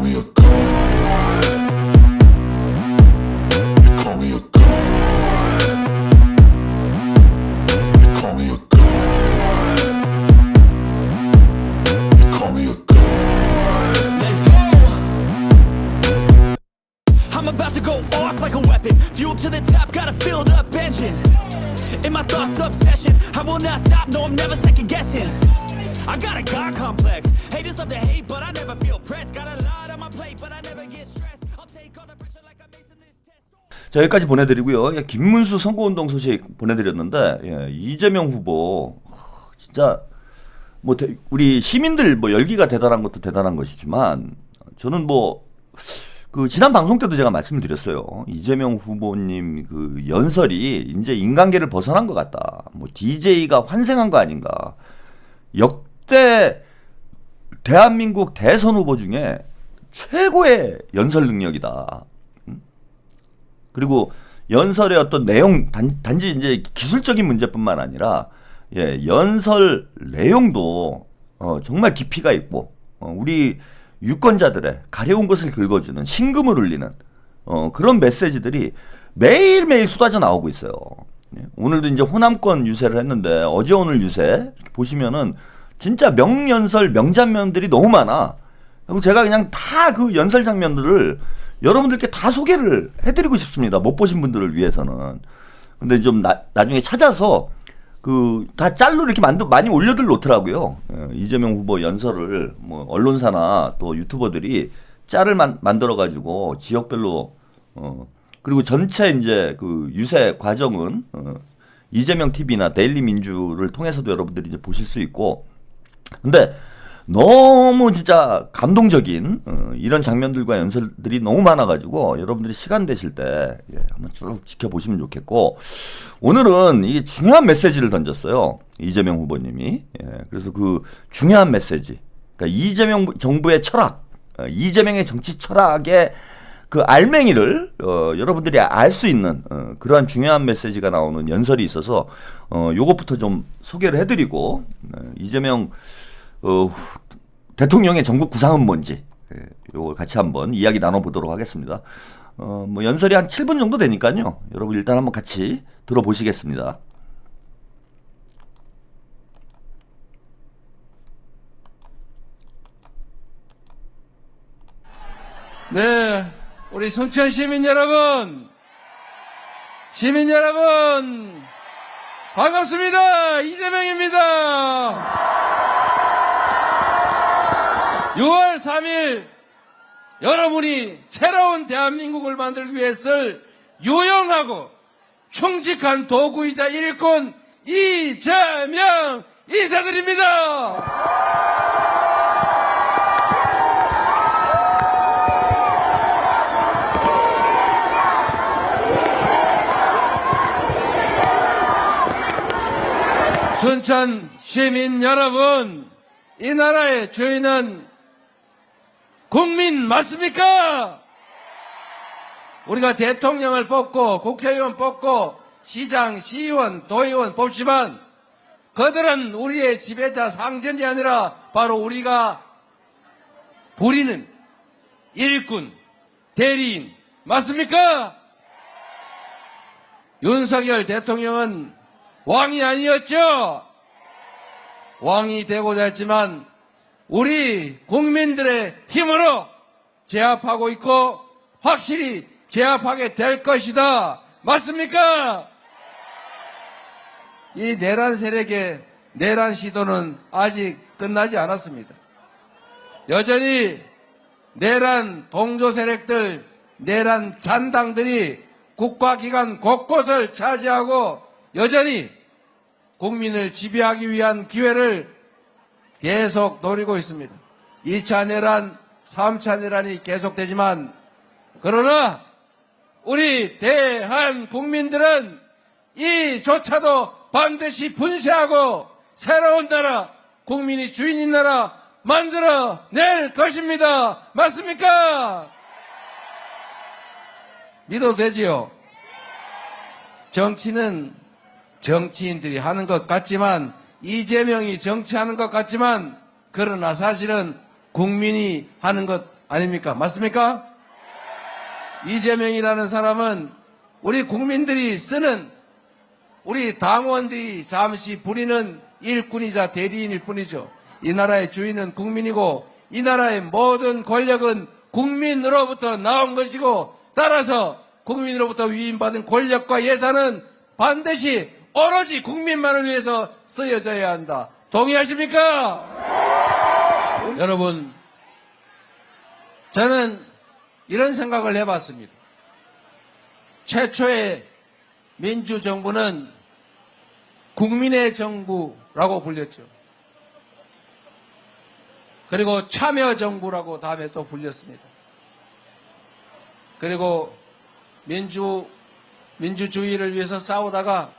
me a god. You call me a god. You call me a god. You call me a god. Let's go. I'm about to go off like a weapon. Fuel to the top, got a filled up engine. In my thoughts, obsession. I will not stop, no, I'm never second guessing. I got a God complex. Haters love to hate, but I never feel pressed. Got a lot on my plate, but I never get stressed. I'll take all the pressure like I'm acing this test. 자, 여기까지 보내드리고요. 예, 김문수 선거운동 소식 보내드렸는데, 예, 이재명 후보 진짜 뭐 우리 시민들 뭐 열기가 대단한 것도 대단한 것이지만, 저는 뭐 그 지난 방송 때도 제가 말씀을 드렸어요. 이재명 후보님 그 연설이 이제 인간계를 벗어난 것 같다. 뭐 DJ가 환생한 거 아닌가. 역대 대한민국 대선 후보 중에 최고의 연설 능력이다. 그리고 연설의 어떤 내용 단지 이제 기술적인 문제뿐만 아니라 예, 연설 내용도 정말 깊이가 있고 우리 유권자들의 가려운 것을 긁어주는 심금을 울리는 그런 메시지들이 매일매일 쏟아져 나오고 있어요. 예, 오늘도 이제 호남권 유세를 했는데 어제 오늘 유세 이렇게 보시면은 진짜 명연설 명장면들이 너무 많아. 그리고 제가 그냥 다 그 연설 장면들을 여러분들께 다 소개를 해드리고 싶습니다. 못 보신 분들을 위해서는. 근데 좀 나중에 찾아서 그 다 짤로 이렇게 많이 올려들 놓더라고요. 이재명 후보 연설을 뭐 언론사나 또 유튜버들이 짤을 만들어 가지고 지역별로 그리고 전체 이제 그 유세 과정은 이재명 TV나 데일리 민주를 통해서도 여러분들이 이제 보실 수 있고. 근데 너무 진짜 감동적인 이런 장면들과 연설들이 너무 많아가지고 여러분들이 시간 되실 때 한번 쭉 지켜보시면 좋겠고, 오늘은 이게 중요한 메시지를 던졌어요. 이재명 후보님이. 그래서 그 중요한 메시지, 그러니까 이재명 정부의 철학, 이재명의 정치 철학의 그 알맹이를 여러분들이 알 수 있는 그러한 중요한 메시지가 나오는 연설이 있어서 요것부터 좀 소개를 해드리고, 이재명 대통령의 전국 구상은 뭔지 요걸 같이 한번 이야기 나눠보도록 하겠습니다. 뭐 연설이 한 7분 정도 되니까요. 여러분 일단 한번 같이 들어보시겠습니다. 네, 우리 순천 시민 여러분, 반갑습니다. 이재명입니다. 6월 3일 여러분이 새로운 대한민국을 만들기 위해 쓸 유용하고 충직한 도구이자 일꾼 이재명 인사드립니다. 순천 시민 여러분, 이 나라의 주인은 국민 맞습니까? 우리가 대통령을 뽑고 국회의원 뽑고 시장, 시의원, 도의원 뽑지만 그들은 우리의 지배자 상전이 아니라 바로 우리가 부리는 일꾼, 대리인 맞습니까? 윤석열 대통령은 왕이 아니었죠? 왕이 되고자 했지만 우리 국민들의 힘으로 제압하고 있고 확실히 제압하게 될 것이다. 맞습니까? 이 내란 세력의 내란 시도는 아직 끝나지 않았습니다. 여전히 내란 동조 세력들, 내란 잔당들이 국가기관 곳곳을 차지하고 여전히 국민을 지배하기 위한 기회를 계속 노리고 있습니다. 2차 내란, 3차 내란이 계속되지만 그러나 우리 대한 국민들은 이조차도 반드시 분쇄하고 새로운 나라, 국민이 주인인 나라 만들어낼 것입니다. 맞습니까? 믿어도 되지요? 정치는 정치인들이 하는 것 같지만, 이재명이 정치하는 것 같지만, 그러나 사실은 국민이 하는 것 아닙니까? 맞습니까? 이재명이라는 사람은 우리 국민들이 쓰는, 우리 당원들이 잠시 부리는 일꾼이자 대리인일 뿐이죠. 이 나라의 주인은 국민이고 이 나라의 모든 권력은 국민으로부터 나온 것이고, 따라서 국민으로부터 위임받은 권력과 예산은 반드시 오로지 국민만을 위해서 쓰여져야 한다. 동의하십니까? 여러분, 저는 이런 생각을 해봤습니다. 최초의 민주정부는 국민의 정부라고 불렸죠. 그리고 참여정부라고 다음에 또 불렸습니다. 그리고 민주주의를 위해서 싸우다가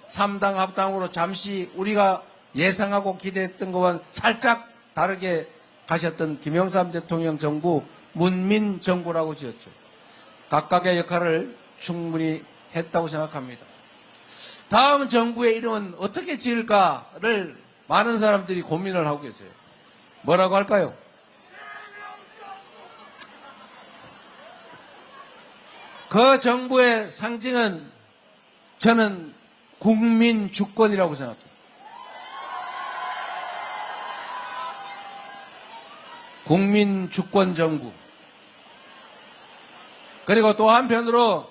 3당 합당으로 잠시 우리가 예상하고 기대했던 것과는 살짝 다르게 가셨던 김영삼 대통령 정부 문민정부라고 지었죠. 각각의 역할을 충분히 했다고 생각합니다. 다음 정부의 이름은 어떻게 지을까를 많은 사람들이 고민을 하고 계세요. 뭐라고 할까요? 그 정부의 상징은 저는 국민 주권이라고 생각합니다. 국민 주권 정부. 그리고 또 한편으로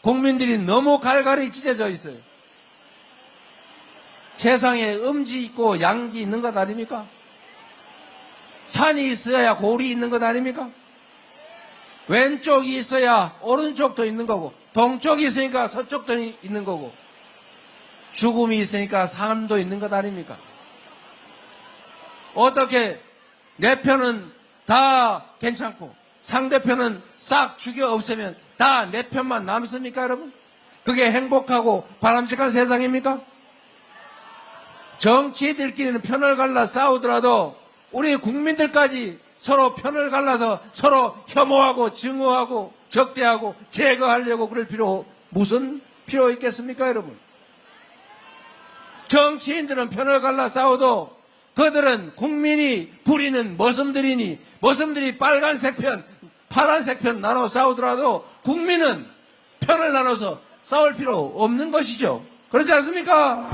국민들이 너무 갈갈이 찢어져 있어요. 세상에 음지 있고 양지 있는 것 아닙니까? 산이 있어야 골이 있는 것 아닙니까? 왼쪽이 있어야 오른쪽도 있는 거고, 동쪽이 있으니까 서쪽도 있는 거고, 죽음이 있으니까 삶도 있는 것 아닙니까? 어떻게 내 편은 다 괜찮고 상대편은 싹 죽여 없애면 다 내 편만 남습니까, 여러분? 그게 행복하고 바람직한 세상입니까? 정치인들끼리는 편을 갈라 싸우더라도 우리 국민들까지 서로 편을 갈라서 서로 혐오하고 증오하고 적대하고 제거하려고 그럴 무슨 필요 있겠습니까, 여러분? 정치인들은 편을 갈라 싸워도 그들은 국민이 부리는 머슴들이 빨간색 편, 파란색 편 나눠 싸우더라도 국민은 편을 나눠서 싸울 필요 없는 것이죠. 그렇지 않습니까?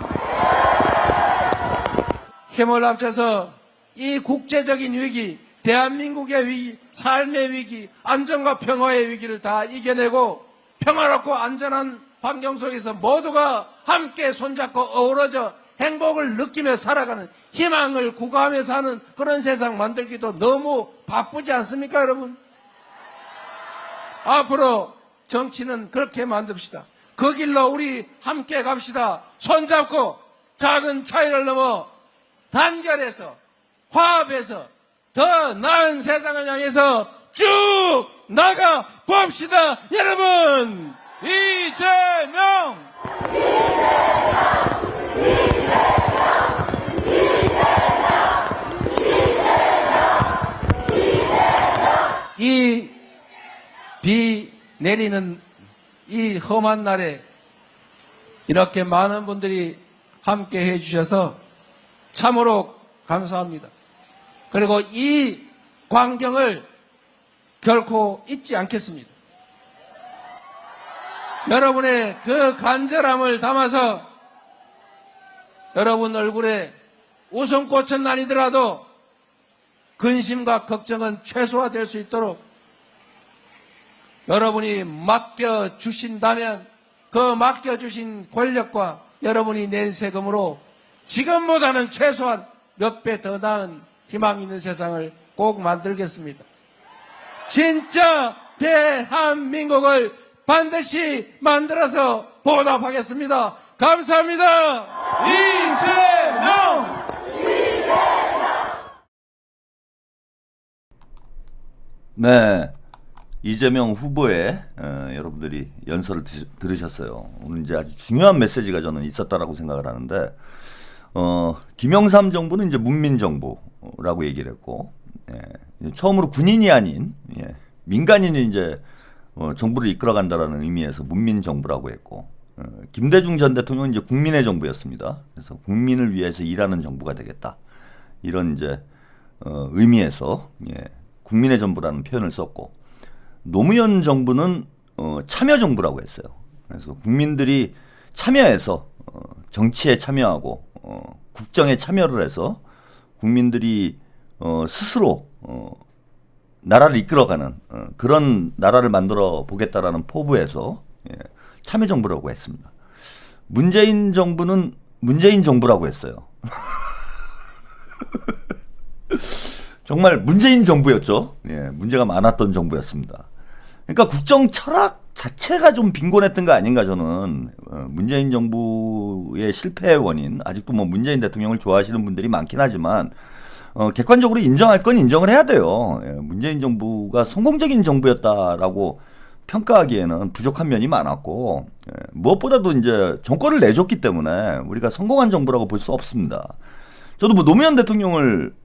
힘을 합쳐서 이 국제적인 위기, 대한민국의 위기, 삶의 위기, 안전과 평화의 위기를 다 이겨내고 평화롭고 안전한 환경 속에서 모두가 함께 손잡고 어우러져 행복을 느끼며 살아가는, 희망을 구가하며 사는 그런 세상 만들기도 너무 바쁘지 않습니까, 여러분? 앞으로 정치는 그렇게 만듭시다. 그 길로 우리 함께 갑시다. 손잡고 작은 차이를 넘어 단결해서 화합해서 더 나은 세상을 향해서 쭉 나가 봅시다, 여러분. 이재명! 이 비 내리는 이 험한 날에 이렇게 많은 분들이 함께 해주셔서 참으로 감사합니다. 그리고 이 광경을 결코 잊지 않겠습니다. 여러분의 그 간절함을 담아서 여러분 얼굴에 웃음꽃은 아니더라도 근심과 걱정은 최소화될 수 있도록 여러분이 맡겨주신다면 그 맡겨주신 권력과 여러분이 낸 세금으로 지금보다는 최소한 몇 배 더 나은 희망 있는 세상을 꼭 만들겠습니다. 진짜 대한민국을 반드시 만들어서 보답하겠습니다. 감사합니다. 이재명! 네, 이재명 후보의 여러분들이 연설을 들으셨어요. 오늘 이제 아주 중요한 메시지가 저는 있었다라고 생각을 하는데, 김영삼 정부는 이제 문민정부라고 얘기를 했고, 처음으로 군인이 아닌 민간인이 이제 정부를 이끌어간다라는 의미에서 문민정부라고 했고, 김대중 전 대통령은 이제 국민의 정부였습니다. 그래서 국민을 위해서 일하는 정부가 되겠다, 이런 이제 의미에서 국민의 정부라는 표현을 썼고 노무현 정부는 참여 정부라고 했어요. 그래서 국민들이 참여해서 정치에 참여하고 국정에 참여를 해서 국민들이 스스로 나라를 이끌어가는 그런 나라를 만들어 보겠다라는 포부에서 참여 정부라고 했습니다. 문재인 정부는 문재인 정부라고 했어요. 정말 문재인 정부였죠. 문제가 많았던 정부였습니다. 그러니까 국정 철학 자체가 좀 빈곤했던 거 아닌가 저는. 문재인 정부의 실패의 원인, 아직도 뭐 문재인 대통령을 좋아하시는 분들이 많긴 하지만 객관적으로 인정할 건 인정을 해야 돼요. 문재인 정부가 성공적인 정부였다라고 평가하기에는 부족한 면이 많았고 무엇보다도 이제 정권을 내줬기 때문에 우리가 성공한 정부라고 볼 수 없습니다. 저도 뭐 노무현 대통령을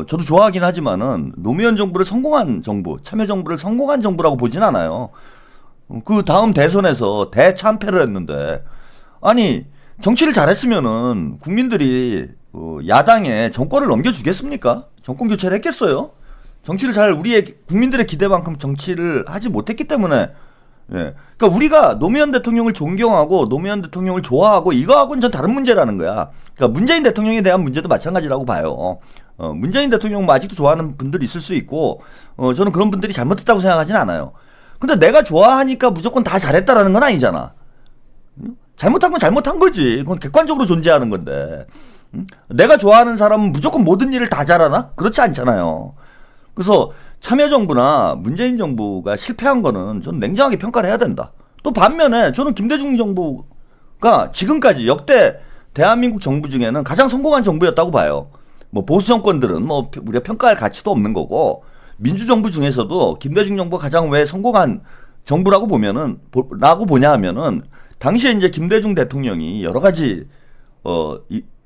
저도 좋아하긴 하지만은 노무현 정부를 성공한 정부, 참여 정부를 성공한 정부라고 보진 않아요. 그 다음 대선에서 대참패를 했는데 아니 정치를 잘했으면은 국민들이 야당에 정권을 넘겨주겠습니까? 정권 교체를 했겠어요? 정치를 잘 우리의 국민들의 기대만큼 정치를 하지 못했기 때문에 그러니까 우리가 노무현 대통령을 존경하고 노무현 대통령을 좋아하고 이거하고는 전 다른 문제라는 거야. 그러니까 문재인 대통령에 대한 문제도 마찬가지라고 봐요. 문재인 대통령 뭐 아직도 좋아하는 분들이 있을 수 있고 저는 그런 분들이 잘못했다고 생각하진 않아요. 근데 내가 좋아하니까 무조건 다 잘했다라는 건 아니잖아. 잘못한 건 잘못한 거지. 그건 객관적으로 존재하는 건데 내가 좋아하는 사람은 무조건 모든 일을 다 잘하나? 그렇지 않잖아요. 그래서 참여정부나 문재인 정부가 실패한 거는 저는 냉정하게 평가를 해야 된다. 또 반면에 저는 김대중 정부가 지금까지 역대 대한민국 정부 중에는 가장 성공한 정부였다고 봐요. 뭐 보수 정권들은 뭐 우리가 평가할 가치도 없는 거고 민주정부 중에서도 김대중 정부가 가장 왜 성공한 정부라고 보냐 하면은 당시에 이제 김대중 대통령이 여러 가지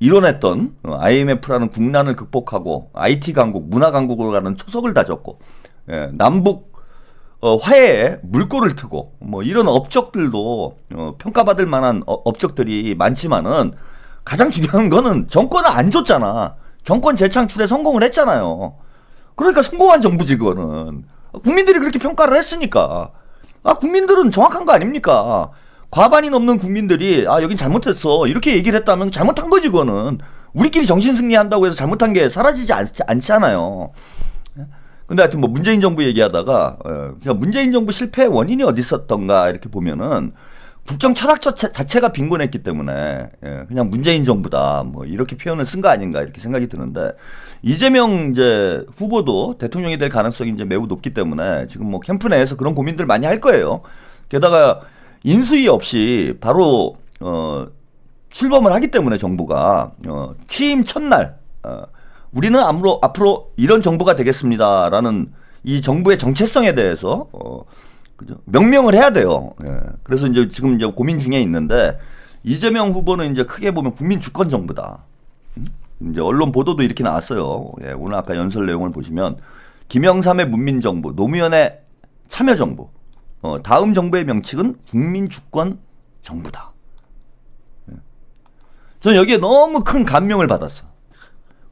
이뤄냈던 IMF라는 국난을 극복하고 IT 강국, 문화 강국으로 가는 초석을 다졌고 남북 화해에 물꼬를 트고 뭐 이런 업적들도 평가받을 만한 업적들이 많지만은 가장 중요한 거는 정권을 안 줬잖아. 정권 재창출에 성공을 했잖아요. 그러니까 성공한 정부지 그거는. 국민들이 그렇게 평가를 했으니까. 국민들은 정확한 거 아닙니까? 과반이 넘는 국민들이 여긴 잘못했어 이렇게 얘기를 했다면 잘못한 거지 그거는. 우리끼리 정신승리한다고 해서 잘못한 게 사라지지 않잖아요. 근데 하여튼 뭐 문재인 정부 얘기하다가 그냥 문재인 정부 실패의 원인이 어디 있었던가 이렇게 보면은 국정 철학 자체가 빈곤했기 때문에 그냥 문재인 정부다 뭐 이렇게 표현을 쓴 거 아닌가 이렇게 생각이 드는데 이재명 이제 후보도 대통령이 될 가능성이 이제 매우 높기 때문에 지금 뭐 캠프 내에서 그런 고민들 많이 할 거예요. 게다가 인수위 없이 바로 출범을 하기 때문에 정부가 취임 첫날 우리는 앞으로 이런 정부가 되겠습니다라는 이 정부의 정체성에 대해서 그죠? 명명을 해야 돼요. 그래서 이제 지금 이제 고민 중에 있는데 이재명 후보는 이제 크게 보면 국민 주권 정부다. 이제 언론 보도도 이렇게 나왔어요. 오늘 아까 연설 내용을 보시면 김영삼의 문민 정부, 노무현의 참여 정부, 다음 정부의 명칭은 국민 주권 정부다. 저는 여기에 너무 큰 감명을 받았어.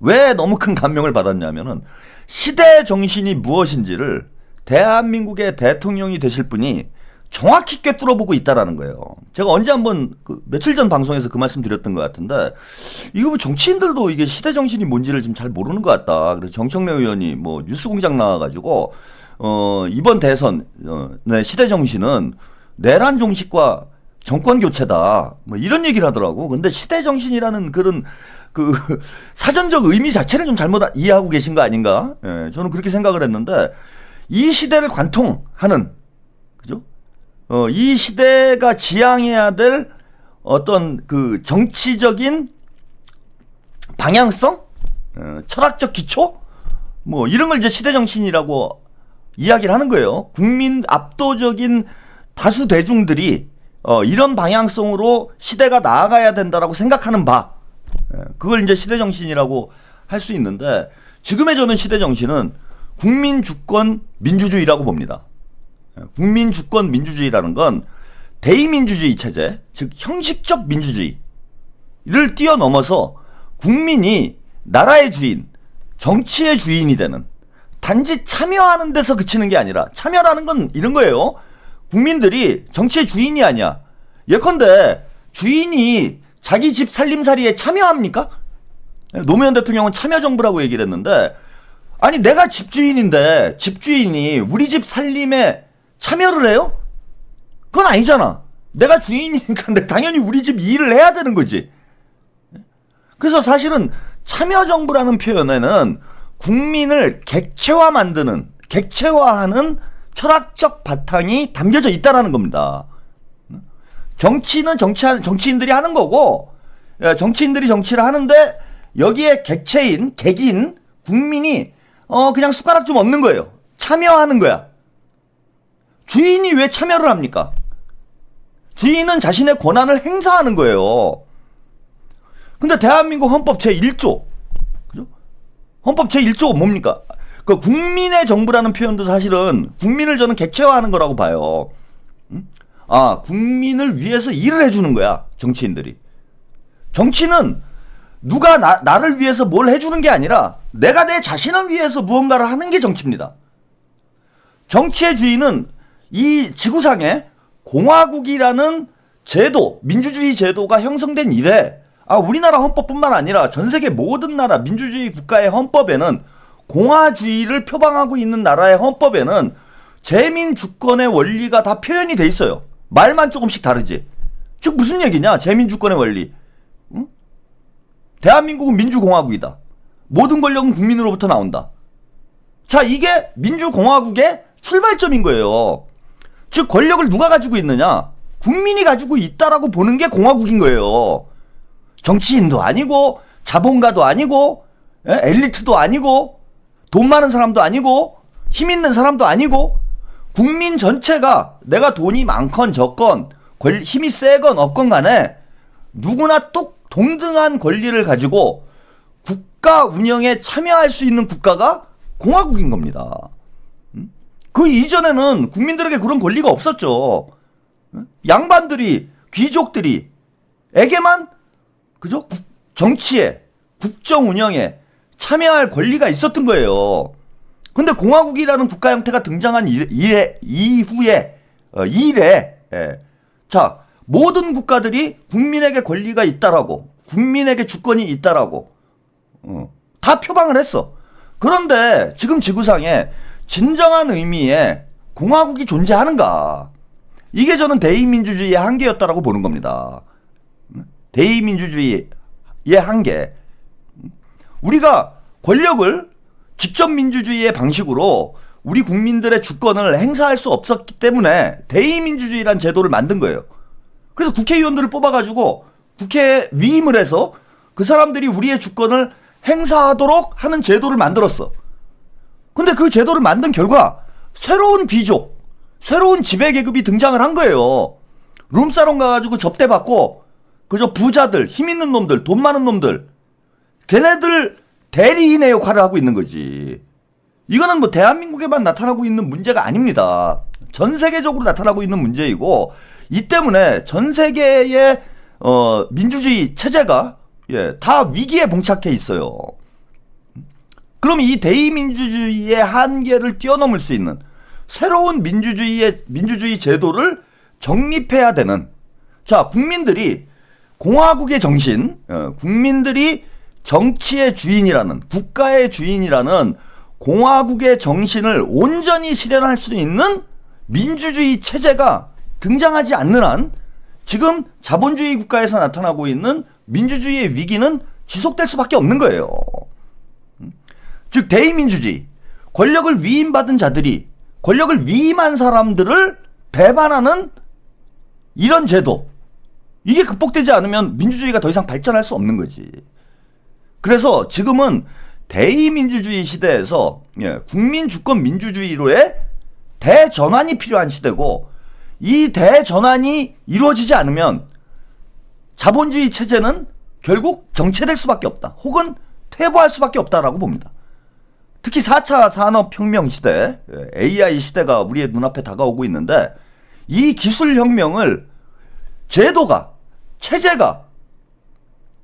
왜 너무 큰 감명을 받았냐면은 시대 정신이 무엇인지를 대한민국의 대통령이 되실 분이 정확히 꿰뚫어보고 있다라는 거예요. 제가 언제 한번 며칠 전 방송에서 그 말씀 드렸던 것 같은데 이거 뭐 정치인들도 이게 시대 정신이 뭔지를 지금 잘 모르는 것 같다. 그래서 정청래 의원이 뭐 뉴스공장 나와가지고 이번 대선 시대 정신은 내란 종식과 정권 교체다. 뭐 이런 얘기를 하더라고. 근데 시대 정신이라는 그런 그 사전적 의미 자체를 좀 잘못 이해하고 계신 거 아닌가? 저는 그렇게 생각을 했는데 이 시대를 관통하는 그죠? 이 시대가 지향해야 될 어떤 그 정치적인 방향성, 철학적 기초, 뭐 이런 걸 이제 시대 정신이라고 이야기를 하는 거예요. 국민 압도적인 다수 대중들이 이런 방향성으로 시대가 나아가야 된다라고 생각하는 바, 그걸 이제 시대 정신이라고 할 수 있는데 지금의 저는 시대 정신은 국민 주권 민주주의라고 봅니다. 국민 주권 민주주의라는 건 대의민주주의 체제, 즉 형식적 민주주의를 뛰어넘어서 국민이 나라의 주인, 정치의 주인이 되는 단지 참여하는 데서 그치는 게 아니라, 참여라는 건 이런 거예요. 국민들이 정치의 주인이 아니야. 예컨대 주인이 자기 집 살림살이에 참여합니까? 노무현 대통령은 참여정부라고 얘기를 했는데, 아니 내가 집주인인데 집주인이 우리 집 살림에 참여를 해요? 그건 아니잖아. 내가 주인이니까 당연히 우리 집 일을 해야 되는 거지. 그래서 사실은 참여정부라는 표현에는 국민을 객체화하는 철학적 바탕이 담겨져 있다라는 겁니다. 정치는 정치인들이 하는 거고, 정치인들이 정치를 하는데 여기에 객인 국민이 그냥 숟가락 좀 얹는 거예요. 참여하는 거야. 주인이 왜 참여를 합니까? 주인은 자신의 권한을 행사하는 거예요. 근데 대한민국 헌법 제1조, 그죠? 헌법 제1조가 뭡니까? 그 국민의 정부라는 표현도 사실은 국민을 저는 객체화하는 거라고 봐요. 국민을 위해서 일을 해주는 거야, 정치인들이. 정치는 누가 나를 위해서 뭘 해주는 게 아니라 내가 내 자신을 위해서 무언가를 하는 게 정치입니다. 정치의 주인은 이 지구상에 공화국이라는 제도, 민주주의 제도가 형성된 이래, 우리나라 헌법뿐만 아니라 전 세계 모든 나라 민주주의 국가의 헌법에는, 공화주의를 표방하고 있는 나라의 헌법에는 재민주권의 원리가 다 표현이 돼 있어요. 말만 조금씩 다르지. 즉 무슨 얘기냐? 재민주권의 원리. 응? 대한민국은 민주공화국이다. 모든 권력은 국민으로부터 나온다. 자, 이게 민주공화국의 출발점인 거예요. 즉 권력을 누가 가지고 있느냐? 국민이 가지고 있다라고 보는 게 공화국인 거예요. 정치인도 아니고 자본가도 아니고 엘리트도 아니고 돈 많은 사람도 아니고 힘 있는 사람도 아니고, 국민 전체가 내가 돈이 많건 적건 힘이 세건 없건 간에 누구나 동등한 권리를 가지고 국가 운영에 참여할 수 있는 국가가 공화국인 겁니다. 그 이전에는 국민들에게 그런 권리가 없었죠. 양반들이, 귀족들이 에게만 그죠? 정치에, 국정 운영에 참여할 권리가 있었던 거예요. 근데 공화국이라는 국가 형태가 등장한 이래, 자, 모든 국가들이 국민에게 권리가 있다라고, 국민에게 주권이 있다라고 다 표방을 했어. 그런데 지금 지구상에 진정한 의미의 공화국이 존재하는가? 이게 저는 대의민주주의의 한계였다라고 보는 겁니다. 대의민주주의의 한계. 우리가 권력을 직접민주주의의 방식으로 우리 국민들의 주권을 행사할 수 없었기 때문에 대의민주주의란 제도를 만든 거예요. 그래서 국회의원들을 뽑아가지고 국회에 위임을 해서 그 사람들이 우리의 주권을 행사하도록 하는 제도를 만들었어. 근데 그 제도를 만든 결과 새로운 귀족, 새로운 지배계급이 등장을 한 거예요. 룸사롱 가가지고 접대받고 그저 부자들, 힘 있는 놈들, 돈 많은 놈들, 걔네들 대리인의 역할을 하고 있는 거지. 이거는 뭐 대한민국에만 나타나고 있는 문제가 아닙니다. 전 세계적으로 나타나고 있는 문제이고, 이 때문에 전 세계의 민주주의 체제가 다 위기에 봉착해 있어요. 그럼 이 대의민주주의의 한계를 뛰어넘을 수 있는 새로운 민주주의 제도를 정립해야 되는, 자, 국민들이 공화국의 정신, 국민들이 정치의 주인이라는, 국가의 주인이라는 공화국의 정신을 온전히 실현할 수 있는 민주주의 체제가 등장하지 않는 한 지금 자본주의 국가에서 나타나고 있는 민주주의의 위기는 지속될 수밖에 없는 거예요. 즉 대의민주주의, 권력을 위임받은 자들이 권력을 위임한 사람들을 배반하는 이런 제도, 이게 극복되지 않으면 민주주의가 더 이상 발전할 수 없는 거지. 그래서 지금은 대의민주주의 시대에서 국민주권 민주주의로의 대전환이 필요한 시대고, 이 대전환이 이루어지지 않으면 자본주의 체제는 결국 정체될 수밖에 없다, 혹은 퇴보할 수밖에 없다라고 봅니다. 특히 4차 산업혁명 시대, AI 시대가 우리의 눈앞에 다가오고 있는데, 이 기술혁명을 제도가, 체제가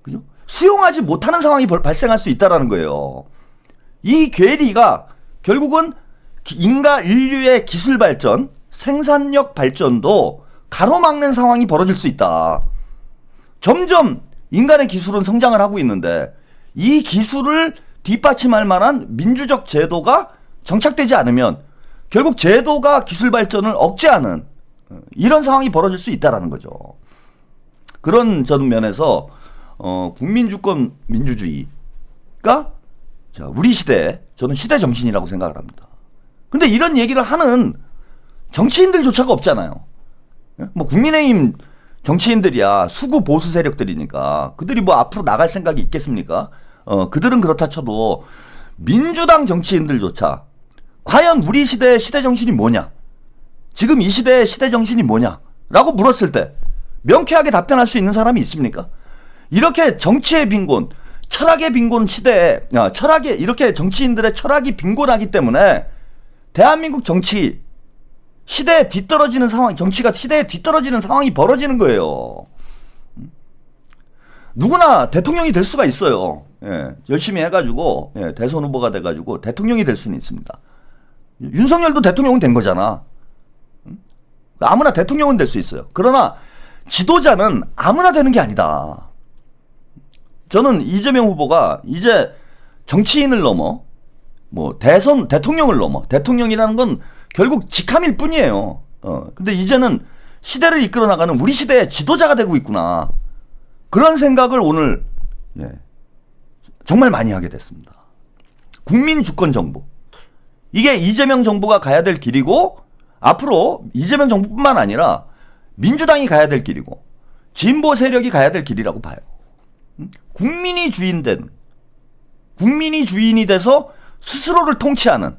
그죠? 수용하지 못하는 상황이 발생할 수 있다는 거예요. 이 괴리가 결국은 인류의 기술 발전, 생산력 발전도 가로막는 상황이 벌어질 수 있다. 점점 인간의 기술은 성장을 하고 있는데 이 기술을 뒷받침할 만한 민주적 제도가 정착되지 않으면 결국 제도가 기술 발전을 억제하는 이런 상황이 벌어질 수 있다는 거죠. 그런 전 면에서 국민주권 민주주의가 우리 시대에 저는 시대 정신이라고 생각을 합니다. 근데 이런 얘기를 하는 정치인들조차가 없잖아요. 뭐 국민의힘 정치인들이야 수구 보수 세력들이니까 그들이 뭐 앞으로 나갈 생각이 있겠습니까? 그들은 그렇다 쳐도 민주당 정치인들조차 과연 우리 시대의 시대 정신이 뭐냐? 지금 이 시대의 시대 정신이 뭐냐? 라고 물었을 때 명쾌하게 답변할 수 있는 사람이 있습니까? 이렇게 정치의 빈곤, 철학의 빈곤 시대에 이렇게 정치인들의 철학이 빈곤하기 때문에 대한민국 정치 시대에 뒤떨어지는 상황, 정치가 시대에 뒤떨어지는 상황이 벌어지는 거예요. 누구나 대통령이 될 수가 있어요. 예, 열심히 해가지고 대선 후보가 돼가지고 대통령이 될 수는 있습니다. 윤석열도 대통령은 된 거잖아. 아무나 대통령은 될 수 있어요. 그러나 지도자는 아무나 되는 게 아니다. 저는 이재명 후보가 이제 정치인을 넘어 뭐 대통령을 넘어 대통령이라는 건 결국 직함일 뿐이에요. 근데 이제는 시대를 이끌어 나가는 우리 시대의 지도자가 되고 있구나. 그런 생각을 오늘 정말 많이 하게 됐습니다. 국민 주권 정부. 이게 이재명 정부가 가야 될 길이고 앞으로 이재명 정부뿐만 아니라 민주당이 가야 될 길이고 진보 세력이 가야 될 길이라고 봐요. 국민이 주인이 돼서 스스로를 통치하는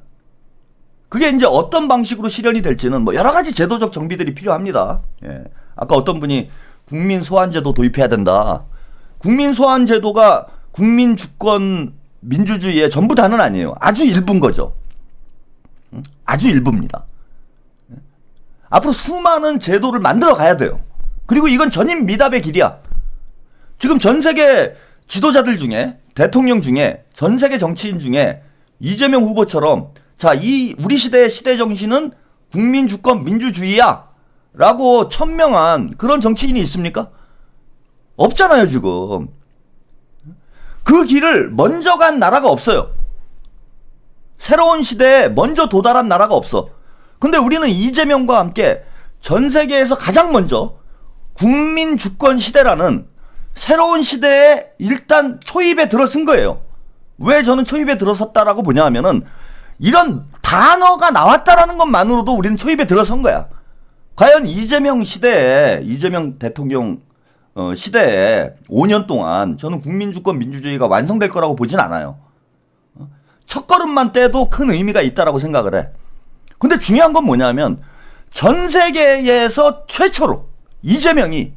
그게 이제 어떤 방식으로 실현이 될지는 뭐 여러 가지 제도적 정비들이 필요합니다. 아까 어떤 분이 국민 소환제도 도입해야 된다. 국민 소환제도가 국민 주권 민주주의의 전부 다는 아니에요. 아주 일부인 거죠. 아주 일부입니다. 앞으로 수많은 제도를 만들어 가야 돼요. 그리고 이건 전임 미답의 길이야. 지금 전 세계 지도자들 중에 대통령 중에 전 세계 정치인 중에 이재명 후보처럼 이 우리 시대의 시대 정신은 국민 주권 민주주의야 라고 천명한 그런 정치인이 있습니까? 없잖아요. 지금 그 길을 먼저 간 나라가 없어요. 새로운 시대에 먼저 도달한 나라가 없어. 근데 우리는 이재명과 함께 전 세계에서 가장 먼저 국민 주권 시대라는 새로운 시대에 일단 초입에 들어선 거예요. 왜 저는 초입에 들어섰다라고 보냐 하면은 이런 단어가 나왔다라는 것만으로도 우리는 초입에 들어선 거야. 과연 이재명 시대에 이재명 대통령 시대에 5년 동안 저는 국민주권 민주주의가 완성될 거라고 보진 않아요. 첫 걸음만 떼도 큰 의미가 있다라고 생각을 해. 근데 중요한 건 뭐냐면 전 세계에서 최초로 이재명이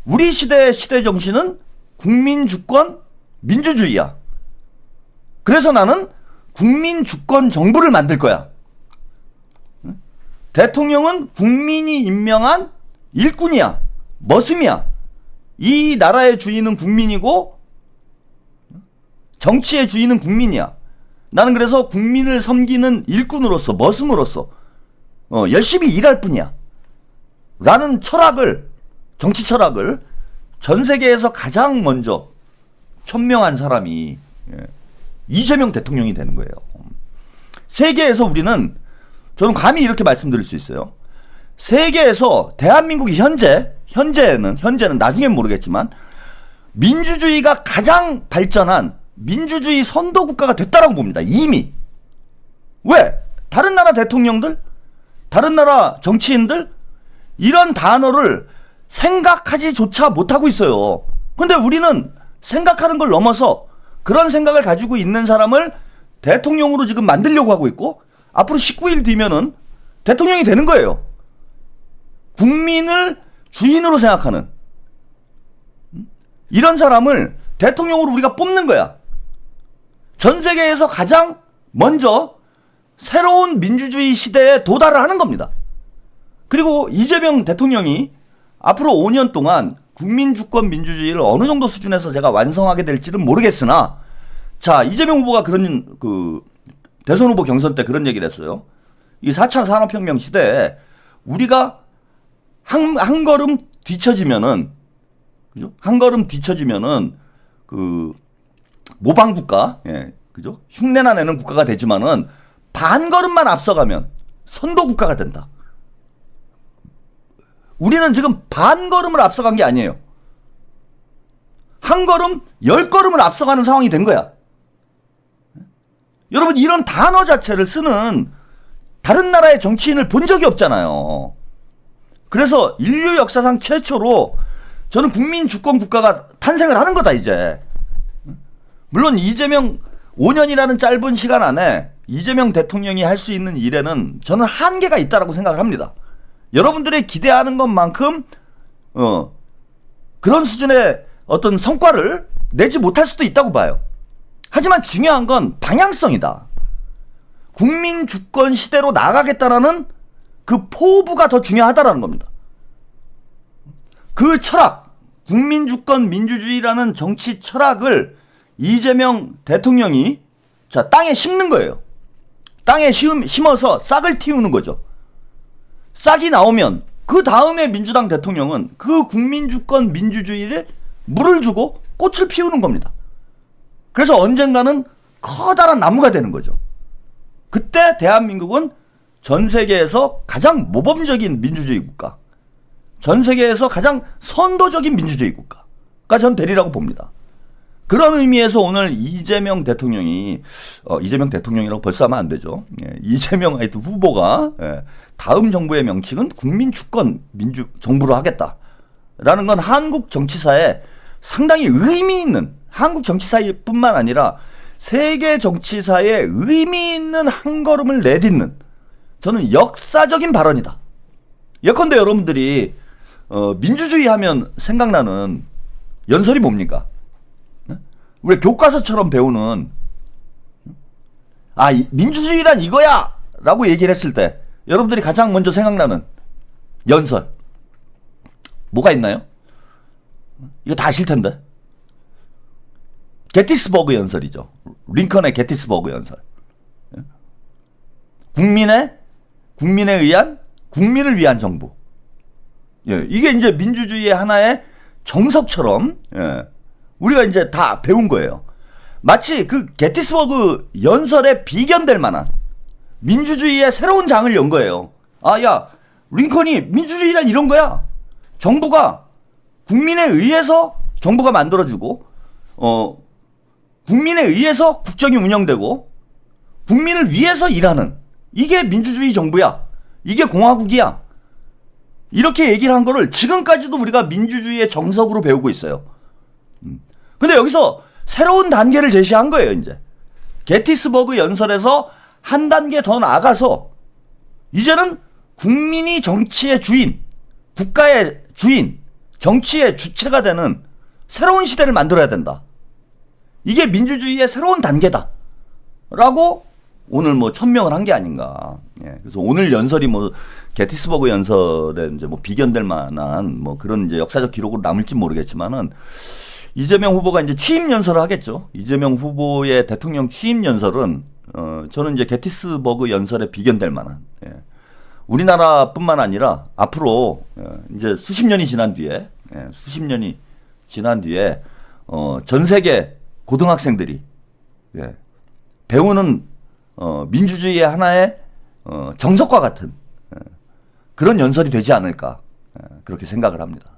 우리 시대의 시대 정신은 국민주권 민주주의야. 그래서 나는 국민주권 정부를 만들 거야. 대통령은 국민이 임명한 일꾼이야. 머슴이야. 이 나라의 주인은 국민이고 정치의 주인은 국민이야. 나는 그래서 국민을 섬기는 일꾼으로서 머슴으로서 열심히 일할 뿐이야. 라는 정치 철학을 전 세계에서 가장 먼저 천명한 사람이 이재명 대통령이 되는 거예요. 세계에서 저는 감히 이렇게 말씀드릴 수 있어요. 세계에서 대한민국이 현재는 나중엔 모르겠지만 민주주의가 가장 발전한 민주주의 선도 국가가 됐다라고 봅니다. 이미. 왜? 다른 나라 대통령들, 다른 나라 정치인들 이런 단어를 생각하지조차 못하고 있어요. 근데 우리는 생각하는 걸 넘어서 그런 생각을 가지고 있는 사람을 대통령으로 지금 만들려고 하고 있고 앞으로 19일 뒤면은 대통령이 되는 거예요. 국민을 주인으로 생각하는 이런 사람을 대통령으로 우리가 뽑는 거야. 전 세계에서 가장 먼저 새로운 민주주의 시대에 도달을 하는 겁니다. 그리고 이재명 대통령이 앞으로 5년 동안 국민주권 민주주의를 어느 정도 수준에서 제가 완성하게 될지는 모르겠으나 이재명 후보가 그런 대선 후보 경선 때 그런 얘기를 했어요. 이 4차 산업혁명 시대에 우리가 한 걸음 뒤처지면은, 그죠? 한 걸음 뒤처지면은 그 모방 국가, 예, 그죠? 흉내나 내는 국가가 되지만은 반 걸음만 앞서가면 선도 국가가 된다. 우리는 지금 반 걸음을 앞서간 게 아니에요. 한 걸음, 10걸음을 앞서가는 상황이 된 거야. 여러분, 이런 단어 자체를 쓰는 다른 나라의 정치인을 본 적이 없잖아요. 그래서 인류 역사상 최초로 저는 국민 주권 국가가 탄생을 하는 거다, 이제. 물론 이재명 5년이라는 짧은 시간 안에 이재명 대통령이 할 수 있는 일에는 저는 한계가 있다고 생각을 합니다. 여러분들이 기대하는 것만큼 그런 수준의 어떤 성과를 내지 못할 수도 있다고 봐요. 하지만 중요한 건 방향성이다. 국민 주권 시대로 나가겠다라는 그 포부가 더 중요하다라는 겁니다. 그 철학, 국민 주권 민주주의라는 정치 철학을 이재명 대통령이 자, 땅에 심는 거예요. 땅에 심어서 싹을 틔우는 거죠. 싹이 나오면 그 다음에 민주당 대통령은 그 국민주권 민주주의를 물을 주고 꽃을 피우는 겁니다. 그래서 언젠가는 커다란 나무가 되는 거죠. 그때 대한민국은 전 세계에서 가장 모범적인 민주주의 국가, 전 세계에서 가장 선도적인 민주주의 국가가 전 되리라고 봅니다. 그런 의미에서 오늘 이재명 대통령이 이재명 대통령이라고 벌써 하면 안 되죠. 예, 이재명 하여튼 후보가 다음 정부의 명칭은 국민주권 정부로 하겠다라는 건 한국 정치사에 상당히 의미 있는, 한국 정치사뿐만 아니라 세계 정치사에 의미 있는 한 걸음을 내딛는 저는 역사적인 발언이다. 예컨대 여러분들이 민주주의 하면 생각나는 연설이 뭡니까? 우리 교과서처럼 배우는 민주주의란 이거야! 라고 얘기를 했을 때 여러분들이 가장 먼저 생각나는 연설 뭐가 있나요? 이거 다 아실 텐데. 게티스버그 연설이죠. 링컨의 게티스버그 연설. 국민에 의한, 국민을 위한 정부. 예, 이게 이제 민주주의의 하나의 정석처럼 우리가 이제 다 배운 거예요. 마치 그 게티스버그 연설에 비견될 만한 민주주의의 새로운 장을 연 거예요. 야, 링컨이 민주주의란 이런 거야. 정부가 국민에 의해서 정부가 만들어지고, 국민에 의해서 국정이 운영되고, 국민을 위해서 일하는, 이게 민주주의 정부야. 이게 공화국이야. 이렇게 얘기를 한 거를 지금까지도 우리가 민주주의의 정석으로 배우고 있어요. 근데 여기서 새로운 단계를 제시한 거예요, 이제. 게티스버그 연설에서 한 단계 더 나아가서 이제는 국민이 정치의 주인, 국가의 주인, 정치의 주체가 되는 새로운 시대를 만들어야 된다. 이게 민주주의의 새로운 단계다. 라고 오늘 뭐 천명을 한 게 아닌가. 예, 그래서 오늘 연설이 뭐 게티스버그 연설에 이제 뭐 비견될 만한 뭐 그런 이제 역사적 기록으로 남을지 모르겠지만은 이재명 후보가 이제 취임 연설을 하겠죠. 이재명 후보의 대통령 취임 연설은 저는 이제 게티스버그 연설에 비견될 만한, 우리나라뿐만 아니라 앞으로 이제 수십 년이 지난 뒤에 전 세계 고등학생들이 배우는 민주주의의 하나의 정석과 같은 그런 연설이 되지 않을까 그렇게 생각을 합니다.